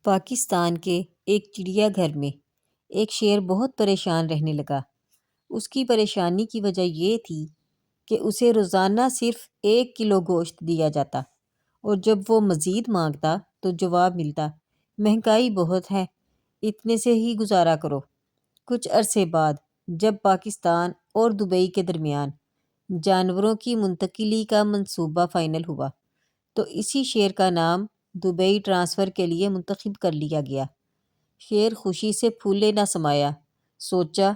پاکستان کے ایک چڑیا گھر میں ایک شیر بہت پریشان رہنے لگا۔ اس کی پریشانی کی وجہ یہ تھی کہ اسے روزانہ صرف 1 کلو گوشت دیا جاتا اور جب وہ مزید مانگتا تو جواب ملتا، مہنگائی بہت ہے، اتنے سے ہی گزارا کرو۔ کچھ عرصے بعد جب پاکستان اور دبئی کے درمیان جانوروں کی منتقلی کا منصوبہ فائنل ہوا تو اسی شیر کا نام دبئی ٹرانسفر کے لیے منتخب کر لیا گیا۔ شیر خوشی سے پھولے نہ سمایا، سوچا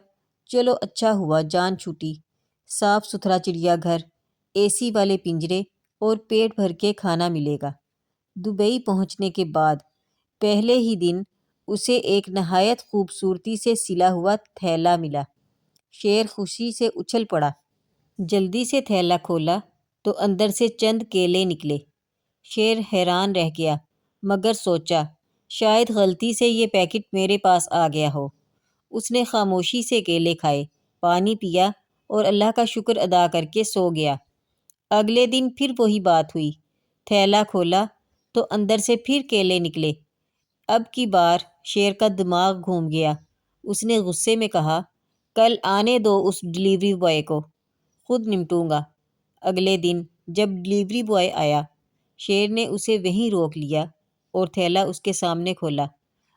چلو اچھا ہوا جان چھوٹی، صاف ستھرا چڑیا گھر، اے سی والے پنجرے اور پیٹ بھر کے کھانا ملے گا۔ دبئی پہنچنے کے بعد پہلے ہی دن اسے ایک نہایت خوبصورتی سے سلا ہوا تھیلا ملا۔ شیر خوشی سے اچھل پڑا، جلدی سے تھیلا کھولا تو اندر سے چند کیلے نکلے۔ شیر حیران رہ گیا مگر سوچا شاید غلطی سے یہ پیکٹ میرے پاس آ گیا ہو۔ اس نے خاموشی سے کیلے کھائے، پانی پیا اور اللہ کا شکر ادا کر کے سو گیا۔ اگلے دن پھر وہی بات ہوئی، تھیلا کھولا تو اندر سے پھر کیلے نکلے۔ اب کی بار شیر کا دماغ گھوم گیا۔ اس نے غصے میں کہا، کل آنے دو اس ڈلیوری بوائے کو، خود نمٹوں گا۔ اگلے دن جب ڈلیوری بوائے آیا، شیر نے اسے وہیں روک لیا اور تھیلا اس کے سامنے کھولا۔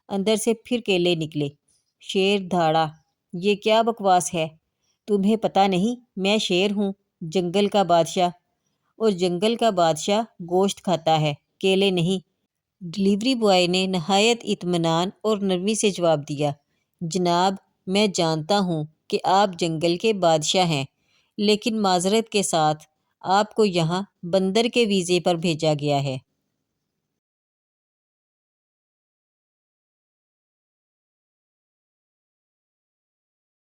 اندر سے پھر کیلے نکلے۔ شیر دھاڑا، یہ کیا بکواس ہے؟ تمہیں پتہ نہیں میں شیر ہوں، جنگل کا بادشاہ، اور جنگل کا بادشاہ گوشت کھاتا ہے، کیلے نہیں۔ ڈلیوری بوائے نے نہایت اطمینان اور نرمی سے جواب دیا، جناب میں جانتا ہوں کہ آپ جنگل کے بادشاہ ہیں، لیکن معذرت کے ساتھ آپ کو یہاں بندر کے ویزے پر بھیجا گیا ہے۔